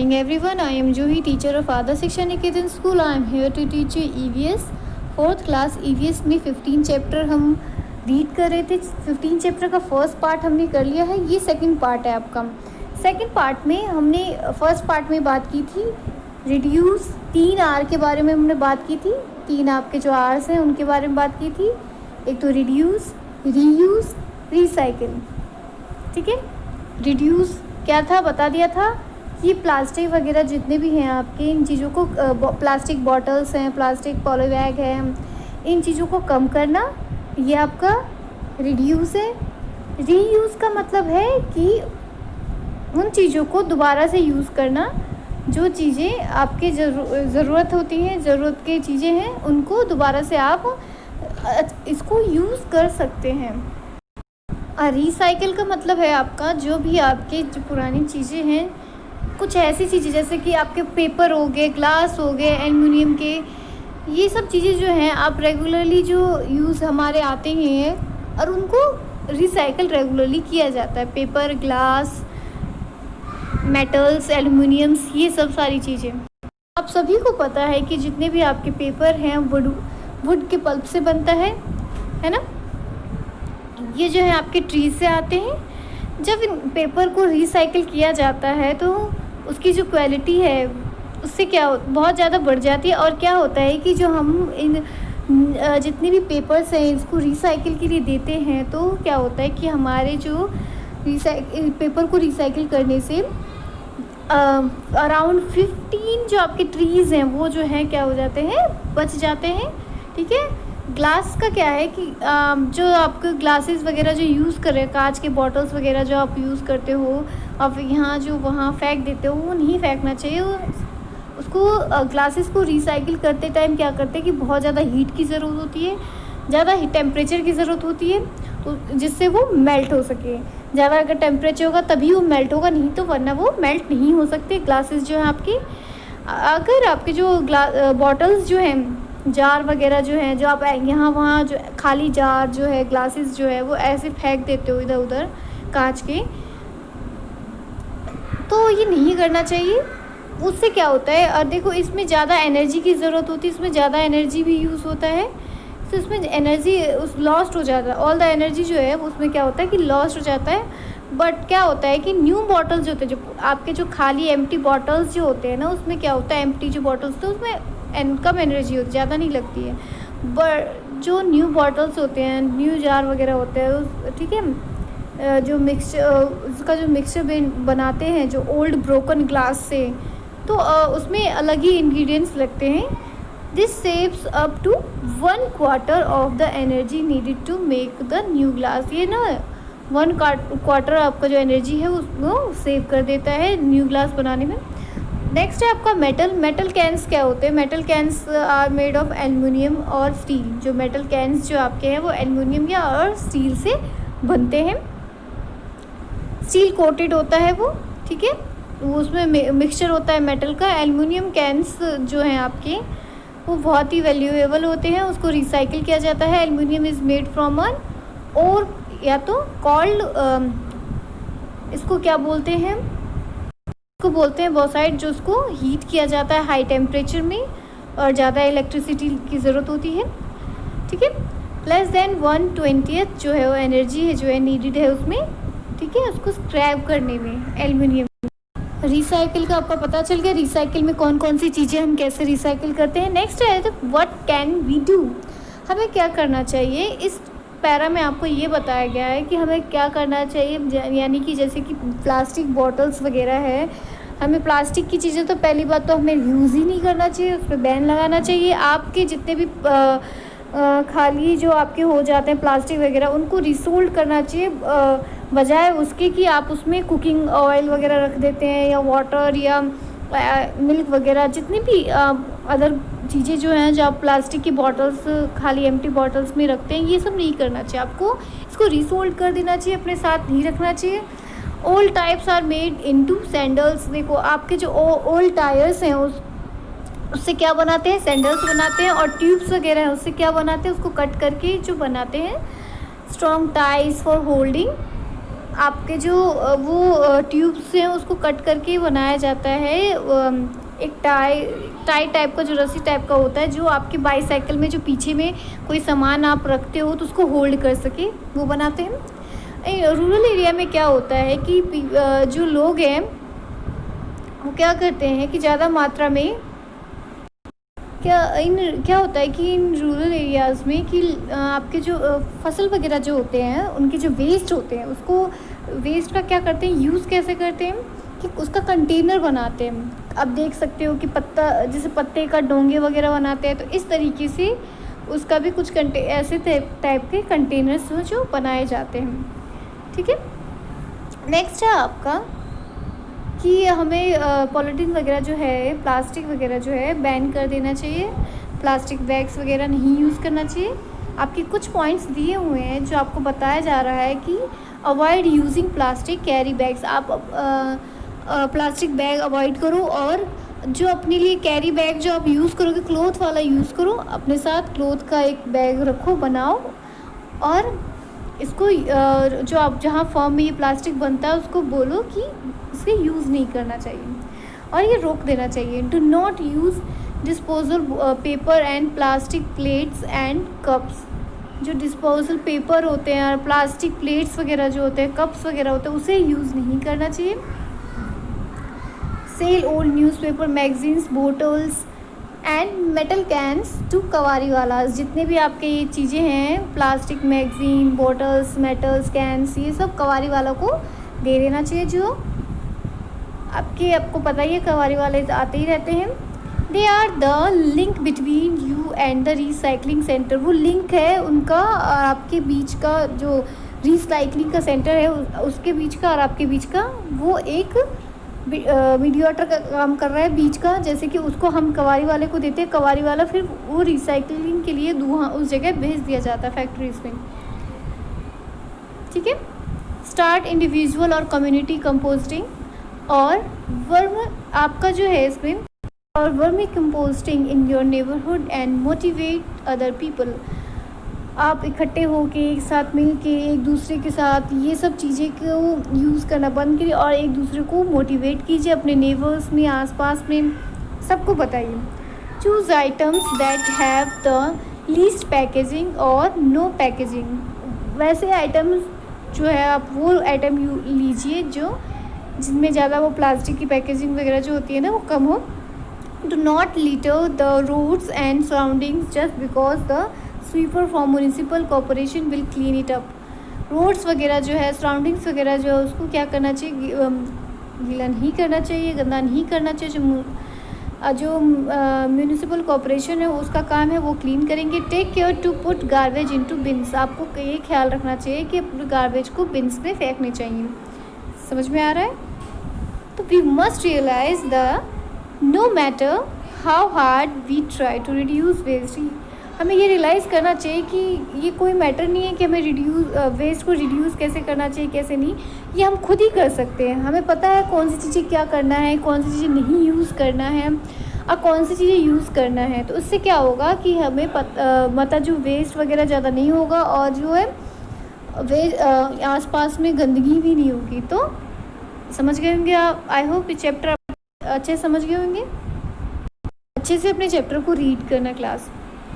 morning everyone. I am Juhi, teacher of Adarsh Shiksha Niketan School. I am here to teach you EVS 4th class. EVS में 15 chapter हम read कर रहे थे. 15 chapter का first part हमने कर लिया है. ये सेकंड पार्ट है आपका. सेकंड पार्ट में हमने फर्स्ट पार्ट में बात की थी रिड्यूस 3 आर के बारे में हमने बात की थी. 3 आपके जो आर्स हैं उनके बारे में बात की थी. एक तो रिड्यूस, रीयूज़, रिसाइकिल. ठीक है. रिड्यूस क्या था बता दिया था. ये प्लास्टिक वगैरह जितने भी हैं आपके, इन चीज़ों को प्लास्टिक बॉटल्स हैं, प्लास्टिक पॉली बैग है, इन चीज़ों को कम करना, ये आपका रिड्यूस है. रीयूज़ का मतलब है कि उन चीज़ों को दोबारा से यूज़ करना. जो चीज़ें आपके ज़रूरत होती हैं, ज़रूरत की चीज़ें हैं, उनको दोबारा से आप इसको यूज़ कर सकते हैं. रिसाइकिल का मतलब है आपका जो भी आपके जो पुरानी चीज़ें हैं, कुछ ऐसी चीज़ें जैसे कि आपके पेपर हो गए, ग्लास हो गए, एल्युमिनियम के, ये सब चीज़ें जो हैं आप रेगुलरली जो यूज़ हमारे आते हैं और उनको रिसाइकिल रेगुलरली किया जाता है. पेपर, ग्लास, मेटल्स, एल्युमिनियम्स, ये सब सारी चीज़ें आप सभी को पता है कि जितने भी आपके पेपर हैं वुड के पल्प से बनता है ना. ये जो है आपके ट्री से आते हैं. जब इन पेपर को रिसाइकिल किया जाता है तो उसकी जो क्वालिटी है उससे क्या बहुत ज़्यादा बढ़ जाती है. और क्या होता है कि जो हम इन जितने भी पेपर्स हैं इसको रिसाइकिल के लिए देते हैं तो क्या होता है कि हमारे जो पेपर को रिसाइकिल करने से अराउंड 15 जो आपके ट्रीज़ हैं वो जो हैं क्या हो जाते हैं, बच जाते हैं. ठीक है. ग्लास का क्या है कि जो आपके ग्लासेस वगैरह जो यूज़ कर रहे हैं, कांच के बॉटल्स वगैरह जो आप यूज़ करते हो, आप यहाँ जो वहाँ फेंक देते हो, वो नहीं फेंकना चाहिए. उसको ग्लासेस को रिसाइकिल करते टाइम क्या करते हैं कि बहुत ज़्यादा हीट की ज़रूरत होती है, ज़्यादा टेम्परेचर की ज़रूरत होती है, तो जिससे वो मेल्ट हो सके. ज़्यादा अगर टेम्परेचर होगा तभी वो मेल्ट होगा, नहीं तो वरना वो मेल्ट नहीं हो सकते ग्लासेस जो हैं आपकी. अगर आपके जो बॉटल्स जो हैं, जार वगैरह जो हैं, जो आप यहाँ वहाँ जो खाली जार जो है, ग्लासेस जो है वो ऐसे फेंक देते हो इधर उधर कांच के, तो ये नहीं करना चाहिए. उससे क्या होता है, और देखो इसमें ज़्यादा एनर्जी की ज़रूरत होती है, इसमें ज़्यादा एनर्जी भी यूज़ होता है, तो इसमें एनर्जी लॉस्ट हो जाता है. ऑल द एनर्जी जो है उसमें क्या होता है कि लॉस्ट हो जाता है. बट क्या होता है कि न्यू बॉटल्स जो होते हैं, जो आपके जो खाली एम्प्टी बॉटल्स जो होते हैं ना, उसमें क्या होता है, एम्प्टी जो बॉटल्स तो उसमें कम एनर्जी होती है, ज़्यादा नहीं लगती है. बट जो न्यू बॉटल्स होते हैं, न्यू जार वगैरह होते हैं, ठीक है, जो उसका जो मिक्सचर बनाते हैं जो ओल्ड ब्रोकन ग्लास से, तो उसमें अलग ही इंग्रेडिएंट्स लगते हैं. This saves up to 1/4 of the energy needed to make the new glass. ये ना 1/4 आपका जो एनर्जी है उसको सेव कर देता है न्यू ग्लास बनाने में. नेक्स्ट है आपका मेटल कैंस. क्या होते हैं metal cans? Are made of aluminium और स्टील. जो मेटल कैंस जो आपके हैं वो एल्युमिनियम या और स्टील से बनते हैं. स्टील कोटेड होता है वो. ठीक है. वो उसमें मिक्सचर होता है मेटल का. एल्युमिनियम कैंस जो हैं आपके वो बहुत ही वैल्यूएबल होते हैं, उसको रिसाइकिल किया जाता है. Aluminium is made from an और या तो कॉल्ड, इसको क्या बोलते हैं, को बोलते हैं बॉक्साइट, जो उसको हीट किया जाता है हाई टेम्परेचर में और ज़्यादा इलेक्ट्रिसिटी की ज़रूरत होती है. ठीक है. लेस देन 1/20 जो है वो एनर्जी है जो है नीडेड है उसमें. ठीक है. उसको स्क्रैप करने में एल्युमिनियम. रिसाइकिल का आपका पता चल गया. रिसाइकिल में कौन कौन सी चीज़ें हम कैसे रिसाइकिल करते हैं. नेक्स्ट है व्हाट कैन वी डू. हमें क्या करना चाहिए. इस पैरा में आपको ये बताया गया है कि हमें क्या करना चाहिए. यानी कि जैसे कि प्लास्टिक बॉटल्स वगैरह है, हमें प्लास्टिक की चीज़ें तो पहली बात तो हमें यूज़ ही नहीं करना चाहिए, उस पर बैन लगाना चाहिए. आपके जितने भी खाली जो आपके हो जाते हैं प्लास्टिक वगैरह, उनको रिसोल्ड करना चाहिए, बजाय उसके कि आप उसमें कुकिंग ऑयल वगैरह रख देते हैं या वाटर या मिल्क वगैरह, जितनी भी अदर चीज़ें जो हैं जो आप प्लास्टिक की बॉटल्स खाली एम्प्टी बॉटल्स में रखते हैं, ये सब नहीं करना चाहिए. आपको इसको रिसोल्ड कर देना चाहिए, अपने साथ नहीं रखना चाहिए. Old types are made into sandals. देखो आपके जो ओल्ड टायर्स हैं उससे क्या बनाते हैं, सैंडल्स बनाते हैं. और ट्यूब्स वगैरह हैं उससे क्या बनाते हैं, उसको कट करके जो बनाते हैं स्ट्रॉन्ग टाइज फॉर होल्डिंग आपके जो वो ट्यूब्स हैं उसको कट करके बनाया जाता है। एक टाई टाइप का, जो रस्सी टाइप का होता है, जो आपके बाईसाइकिल में जो पीछे में कोई सामान आप रखते हो तो उसको होल्ड कर सके, वो बनाते हैं। रूरल एरिया में क्या होता है कि जो लोग हैं वो क्या करते हैं कि ज़्यादा मात्रा में क्या होता है कि इन रूरल एरियाज़ में कि आपके जो फसल वगैरह जो होते हैं, उनके जो वेस्ट होते हैं, उसको वेस्ट का क्या करते हैं, यूज़ कैसे करते हैं कि उसका कंटेनर बनाते हैं। अब देख सकते हो कि पत्ता, जैसे पत्ते का डोंगे वगैरह बनाते हैं, तो इस तरीके से उसका भी कुछ ऐसे टाइप के कंटेनर्स जो बनाए जाते हैं। ठीक है। नेक्स्ट है आपका कि हमें पॉलीथीन वगैरह जो है, प्लास्टिक वगैरह जो है बैन कर देना चाहिए। प्लास्टिक बैग्स वगैरह नहीं यूज़ करना चाहिए। आपके कुछ पॉइंट्स दिए हुए हैं जो आपको बताया जा रहा है कि avoid using plastic carry bags. आप प्लास्टिक बैग अवॉइड करो, और जो अपने लिए कैरी बैग जो आप यूज़ करोगे, क्लॉथ वाला यूज़ करो। अपने साथ क्लॉथ का एक बैग रखो, बनाओ, और इसको जो आप जहाँ फॉर्म में ये प्लास्टिक बनता है उसको बोलो कि इसे यूज़ नहीं करना चाहिए और ये रोक देना चाहिए। Do not use disposal paper and plastic plates and cups. जो डिस्पोजल पेपर होते हैं और प्लास्टिक प्लेट्स वगैरह जो होते हैं, कप्स वगैरह होते हैं, उसे यूज़ नहीं करना चाहिए। Sell old newspaper, magazines, bottles and metal cans to कवारी वाला। जितने भी आपके ये चीज़ें हैं, plastic, magazine, bottles, metals, cans, ये सब कवारी वालों को दे देना चाहिए। जो आपको पता ही है, कवारी वाले आते ही रहते हैं। They are the link between you and the recycling centre. वो लिंक है उनका और आपके बीच का, जो रिसाइकलिंग का सेंटर है उसके बीच का और आपके बीच का, वो एक मीडिएटर का काम कर रहा है बीच का। जैसे कि उसको हम कवारी वाले को देते हैं, कवारी वाला फिर वो रिसाइकलिंग के लिए धुआं उस जगह भेज दिया जाता है, फैक्ट्रीज में। ठीक है। स्टार्ट इंडिविजुअल और कम्युनिटी कंपोस्टिंग और वर्म आपका जो है इसमें, और vermi composting in your neighbourhood and motivate other people. आप इकट्ठे होके एक साथ मिल के एक दूसरे के साथ ये सब चीज़ें को यूज़ करना बंद करिए और एक दूसरे को मोटिवेट कीजिए। अपने नेबर्स में, आसपास में सबको बताइए। Choose items that have the least packaging और नो पैकेजिंग। वैसे आइटम्स जो है आप वो आइटम लीजिए जो जिनमें ज़्यादा वो प्लास्टिक की पैकेजिंग वगैरह जो होती है ना, वो कम हो। Do not litter the roads and surroundings just because the sweeper from municipal corporation will clean it up. Roads वगैरह जो है, सराउंडिंग्स वगैरह जो है, उसको क्या करना चाहिए, गीला नहीं करना चाहिए, गंदा नहीं करना चाहिए। जो म्यूनिसिपल कॉरपोरेशन है उसका काम है, वो क्लीन करेंगे। Take care to put garbage into bins. आपको ये ख्याल रखना चाहिए कि गार्बेज को बिन्स में फेंकने चाहिए। समझ में आ रहा है? तो we must realise the no matter how hard we try to reduce waste. हमें ये रियलाइज़ करना चाहिए कि ये कोई मैटर नहीं है कि हमें वेस्ट को रिड्यूस कैसे करना चाहिए, कैसे नहीं। ये हम खुद ही कर सकते हैं। हमें पता है कौन सी चीज़ें क्या करना है, कौन सी चीज़ें नहीं यूज़ करना है और कौन सी चीज़ें यूज़ करना है। तो उससे क्या होगा कि हमें मतलब जो वेस्ट वगैरह ज़्यादा नहीं होगा और जो है आसपास में गंदगी भी नहीं होगी। तो समझ गए होंगे आप। आई होप ये चैप्टर अच्छे समझ गए होंगे। अच्छे से अपने चैप्टर को रीड करना क्लास।